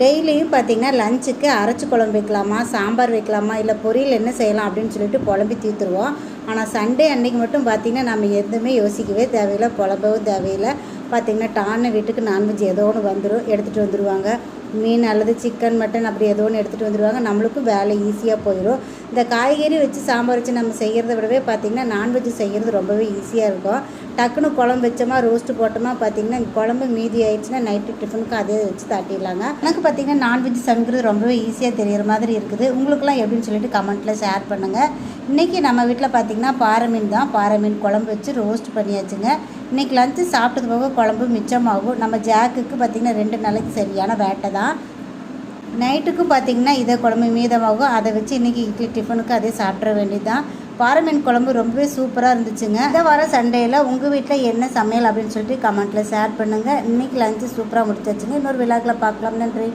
டெய்லியும் பார்த்திங்கன்னா லஞ்சுக்கு அரைச்சி குழம்பு வைக்கலாமா, சாம்பார் வைக்கலாமா, இல்லை பொரியல் என்ன செய்யலாம் அப்படின்னு சொல்லிட்டு குழம்பி தீர்த்துருவோம். ஆனால் சண்டே அன்றைக்கி மட்டும் பார்த்திங்கன்னா நம்ம எதுவுமே யோசிக்கவே தேவையில்லை, குழம்பவும் தேவையில்லை. பார்த்திங்கன்னா டான்னு வீட்டுக்கு நான்வெஜ் ஏதோ ஒன்று வந்துடும், எடுத்துகிட்டு வந்துடுவாங்க. மீன் அல்லது சிக்கன் மட்டன் அப்படி ஏதோ ஒன்று எடுத்துகிட்டு வந்துடுவாங்க. நம்மளுக்கும் வேலை ஈஸியாக போயிடும். இந்த காய்கறி வச்சு சாம்பார் வச்சு நம்ம செய்கிறத விடவே பார்த்திங்கன்னா நான்வெஜ் செய்கிறது ரொம்பவே ஈஸியாக இருக்கும். டக்குன்னு குழம்பு வச்சோமா, ரோஸ்ட்டு போட்டோமா, பார்த்திங்கன்னா குழம்பு மீதி ஆயிடுச்சுன்னா நைட்டு டிஃபனுக்கு அதே வச்சு தாட்டிடலாங்க. எனக்கு பார்த்திங்கன்னா நான்வெஜ் சமைக்கிறது ரொம்பவே ஈஸியாக தெரிகிற மாதிரி இருக்குது. உங்களுக்குலாம் எப்படின்னு சொல்லிட்டு கமெண்ட்டில் ஷேர் பண்ணுங்கள். இன்றைக்கி நம்ம வீட்டில் பார்த்திங்கன்னா பாறை மீன் தான். பாறை மீன் குழம்பு வச்சு ரோஸ்ட் பண்ணியாச்சுங்க. இன்றைக்கி லஞ்சு சாப்பிட்டது போக குழம்பு மிச்சமாகும். நம்ம ஜாக்குக்கு பார்த்திங்கன்னா 2 நாளைக்கு சரியான வேட்டை தான். நைட்டுக்கும் பார்த்திங்கன்னா இதை குழம்பு மீதமாகும். அதை வச்சு இன்றைக்கி இட்லி டிஃபனுக்கு அதே சாப்பிட்ற வேண்டியது தான். பாறை மீன் குழம்பு ரொம்பவே சூப்பராக இருந்துச்சுங்க. இந்த வார சண்டேயில் உங்கள் வீட்டில் என்ன சமையல் அப்படின்னு சொல்லிட்டு கமெண்ட்டில் ஷேர் பண்ணுங்கள். இன்றைக்கி லஞ்சு சூப்பராக முடிச்சாச்சுங்க. இன்னொரு விழாக்களை பார்க்கலாம். நன்றி.